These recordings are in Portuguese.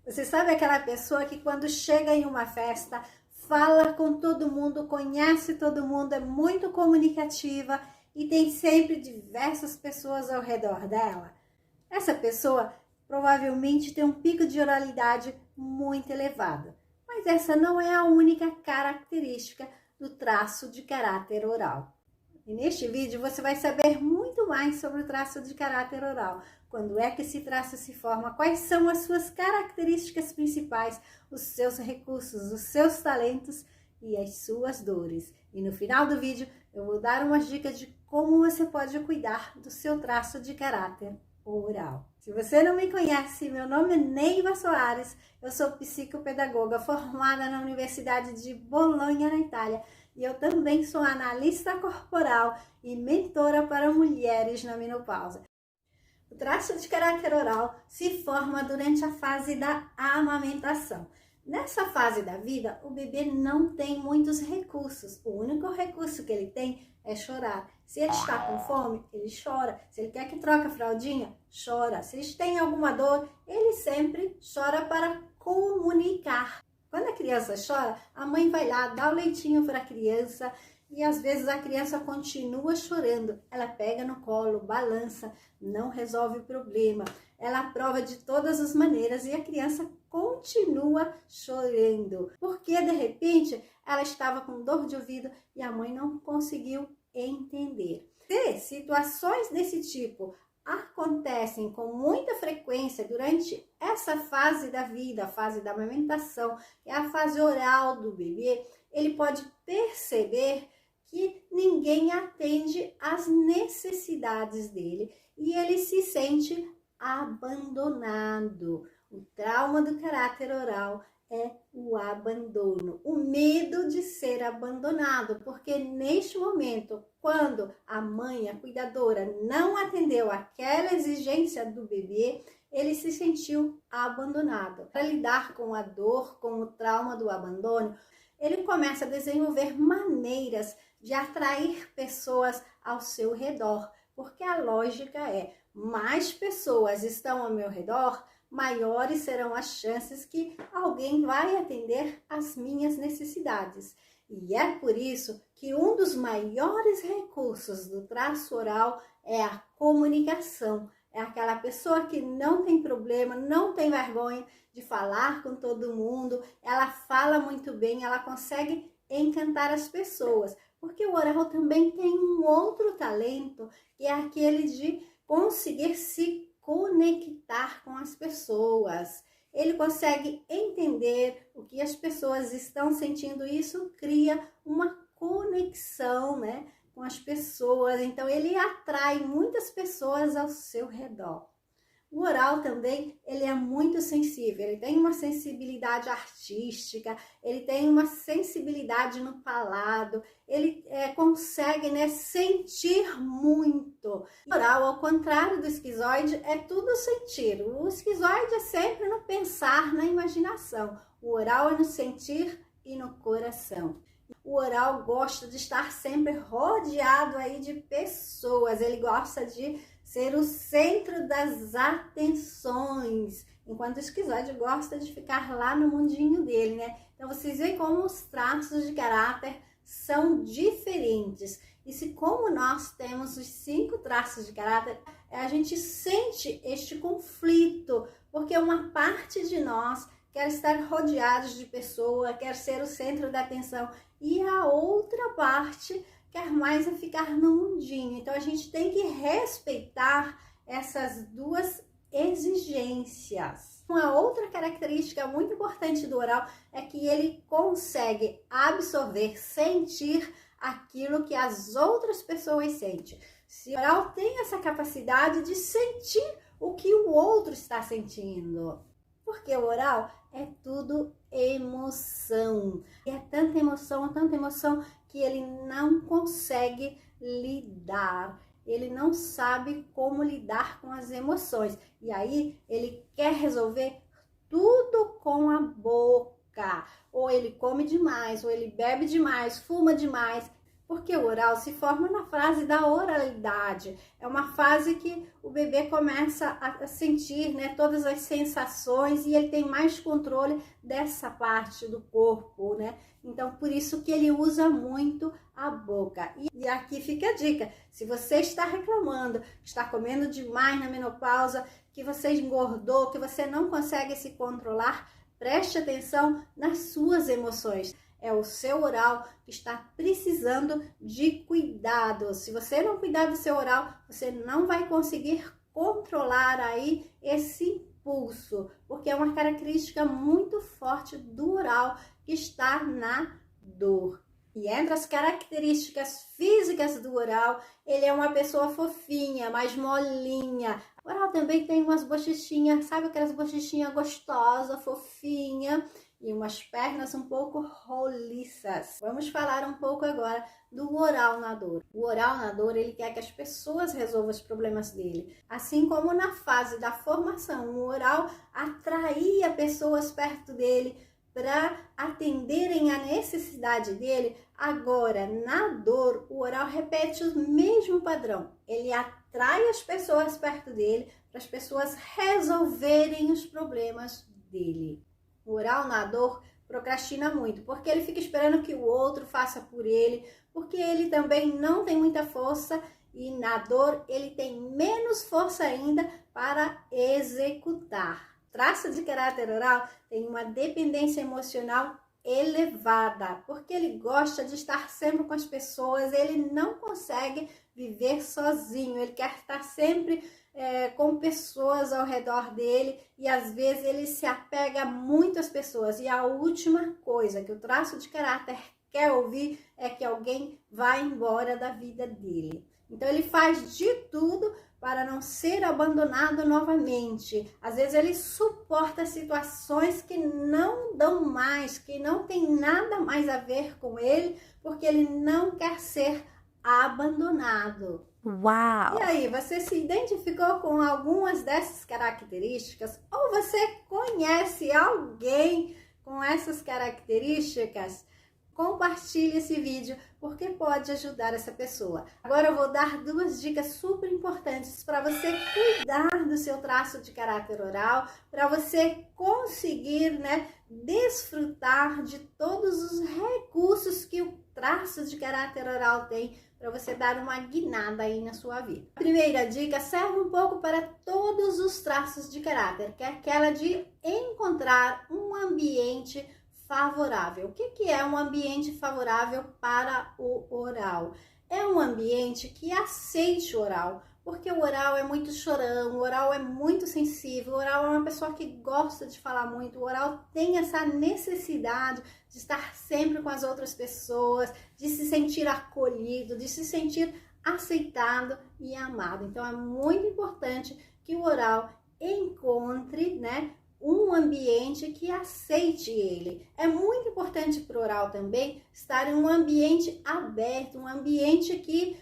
Você sabe aquela pessoa que quando chega em uma festa, fala com todo mundo, conhece todo mundo, é muito comunicativa e tem sempre diversas pessoas ao redor dela? Essa pessoa provavelmente tem um pico de oralidade muito elevado, mas essa não é a única característica do traço de caráter oral. E neste vídeo você vai saber muito mais sobre o traço de caráter oral. Quando é que esse traço se forma, quais são as suas características principais, os seus recursos, os seus talentos e as suas dores. E no final do vídeo eu vou dar umas dicas de como você pode cuidar do seu traço de caráter oral. Se você não me conhece, meu nome é Neiva Soares, eu sou psicopedagoga formada na Universidade de Bolonha, na Itália, e eu também sou analista corporal e mentora para mulheres na menopausa. O traço de caráter oral se forma durante a fase da amamentação. Nessa fase da vida, o bebê não tem muitos recursos. O único recurso que ele tem é chorar. Se ele está com fome, ele chora. Se ele quer que troque a fraldinha, chora. Se ele tem alguma dor, ele sempre chora para comunicar. Quando a criança chora, a mãe vai lá, dá o leitinho para a criança e às vezes a criança continua chorando. Ela pega no colo, balança, não resolve o problema. Ela prova de todas as maneiras e a criança continua chorando. Porque de repente ela estava com dor de ouvido e a mãe não conseguiu entender. Se situações desse tipo acontecem com muita frequência durante essa fase da vida, a fase da amamentação, que é a fase oral do bebê, ele pode perceber que ninguém atende às necessidades dele e ele se sente abandonado. O trauma do caráter oral é o abandono, o medo de ser abandonado, porque neste momento, quando a mãe, a cuidadora, não atendeu aquela exigência do bebê, ele se sentiu abandonado. Para lidar com a dor, com o trauma do abandono, ele começa a desenvolver maneiras de atrair pessoas ao seu redor, porque a lógica é, mais pessoas estão ao meu redor, maiores serão as chances que alguém vai atender às minhas necessidades. E é por isso que um dos maiores recursos do traço oral é a comunicação. É aquela pessoa que não tem problema, não tem vergonha de falar com todo mundo, ela fala muito bem, ela consegue encantar as pessoas. Porque o oral também tem um outro talento, que é aquele de conseguir se conectar com as pessoas. Ele consegue entender o que as pessoas estão sentindo, isso cria uma conexão, né, com as pessoas. Então ele atrai muitas pessoas ao seu redor. O oral também, ele é muito sensível, ele tem uma sensibilidade artística, ele tem uma sensibilidade no palato, ele consegue, né, sentir muito. O oral, ao contrário do esquizoide, é tudo sentir. O esquizoide é sempre no pensar, na imaginação. O oral é no sentir e no coração. O oral gosta de estar sempre rodeado aí de pessoas, ele gosta de ser o centro das atenções, enquanto o esquizoide gosta de ficar lá no mundinho dele, né? Então vocês veem como os traços de caráter são diferentes. E se como nós temos os 5 traços de caráter, a gente sente este conflito, porque uma parte de nós quer estar rodeados de pessoas, quer ser o centro da atenção, e a outra parte quer mais é ficar no mundinho. Então a gente tem que respeitar essas duas exigências. Uma outra característica muito importante do oral é que ele consegue absorver, sentir aquilo que as outras pessoas sentem. Se o oral tem essa capacidade de sentir o que o outro está sentindo. Porque o oral é tudo emoção. E é tanta emoção que ele não consegue lidar. Ele não sabe como lidar com as emoções. E aí ele quer resolver tudo com a boca. Ou ele come demais, ou ele bebe demais, fuma demais. Porque o oral se forma na fase da oralidade. É uma fase que o bebê começa a sentir, né, todas as sensações e ele tem mais controle dessa parte do corpo, né? Então, por isso que ele usa muito a boca. E aqui fica a dica: se você está reclamando, está comendo demais na menopausa, que você engordou, que você não consegue se controlar, preste atenção nas suas emoções. É o seu oral que está precisando de cuidado. Se você não cuidar do seu oral, você não vai conseguir controlar aí esse impulso, porque é uma característica muito forte do oral que está na dor. E entre as características físicas do oral, ele é uma pessoa fofinha, mais molinha. O oral também tem umas bochechinhas, sabe aquelas bochechinhas gostosas, fofinha, e umas pernas um pouco roliças. Vamos falar um pouco agora do oral na dor. O oral na dor, ele quer que as pessoas resolvam os problemas dele. Assim como na fase da formação, o oral atraía pessoas perto dele para atenderem a necessidade dele. Agora, na dor, o oral repete o mesmo padrão. Ele atrai as pessoas perto dele para as pessoas resolverem os problemas dele. O oral na dor procrastina muito, porque ele fica esperando que o outro faça por ele, porque ele também não tem muita força e na dor ele tem menos força ainda para executar. Traço de caráter oral tem uma dependência emocional elevada, porque ele gosta de estar sempre com as pessoas, ele não consegue viver sozinho, ele quer estar sempre com pessoas ao redor dele e às vezes ele se apega muito às pessoas. E a última coisa que o traço de caráter quer ouvir é que alguém vá embora da vida dele. Então ele faz de tudo para não ser abandonado novamente. Às vezes ele suporta situações que não dão mais, que não tem nada mais a ver com ele, porque ele não quer ser abandonado. Uau! E aí, você se identificou com algumas dessas características? Ou você conhece alguém com essas características? Compartilhe esse vídeo, porque pode ajudar essa pessoa. Agora eu vou dar duas dicas super importantes para você cuidar do seu traço de caráter oral, para você conseguir, né, desfrutar de todos os recursos que o traço de caráter oral tem, para você dar uma guinada aí na sua vida. A primeira dica serve um pouco para todos os traços de caráter, que é aquela de encontrar um ambiente favorável. O que é um ambiente favorável para o oral? É um ambiente que aceite o oral, porque o oral é muito chorão, o oral é muito sensível, o oral é uma pessoa que gosta de falar muito, o oral tem essa necessidade de estar sempre com as outras pessoas, de se sentir acolhido, de se sentir aceitado e amado. Então é muito importante que o oral encontre, né, um ambiente que aceite ele. É muito importante para o oral também estar em um ambiente aberto, um ambiente que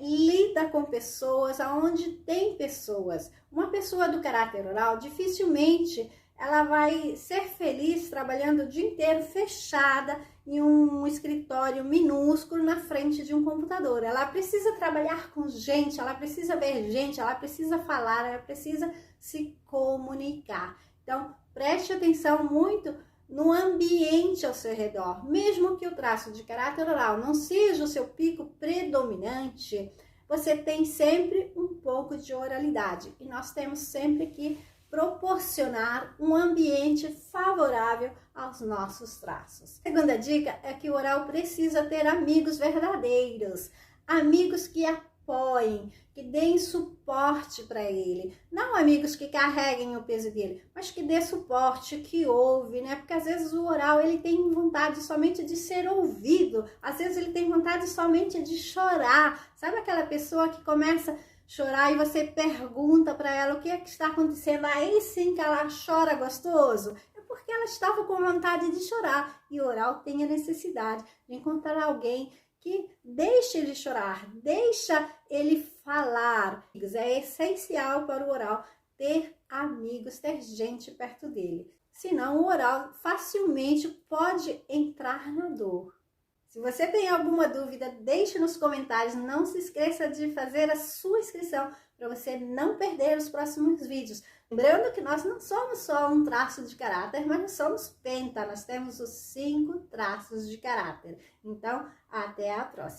lida com pessoas, aonde tem pessoas. Uma pessoa do caráter oral dificilmente ela vai ser feliz trabalhando o dia inteiro fechada em um escritório minúsculo na frente de um computador. Ela precisa trabalhar com gente, ela precisa ver gente, ela precisa falar, ela precisa se comunicar. Então, preste atenção muito no ambiente ao seu redor. Mesmo que o traço de caráter oral não seja o seu pico predominante, você tem sempre um pouco de oralidade. E nós temos sempre que proporcionar um ambiente favorável aos nossos traços. A segunda dica é que o oral precisa ter amigos verdadeiros, amigos que apoiem, que deem suporte para ele, não amigos que carreguem o peso dele, mas que dê suporte, que ouve, né? Porque às vezes o oral ele tem vontade somente de ser ouvido, às vezes ele tem vontade somente de chorar. Sabe aquela pessoa que começa chorar e você pergunta para ela o que é que está acontecendo, aí sim que ela chora gostoso? É porque ela estava com vontade de chorar, e o oral tem a necessidade de encontrar alguém que deixe ele chorar, deixa ele falar. É essencial para o oral ter amigos, ter gente perto dele. Senão o oral facilmente pode entrar na dor. Se você tem alguma dúvida, deixe nos comentários. Não se esqueça de fazer a sua inscrição para você não perder os próximos vídeos. Lembrando que nós não somos só um traço de caráter, mas nós somos penta. Nós temos os 5 traços de caráter. Então, até a próxima.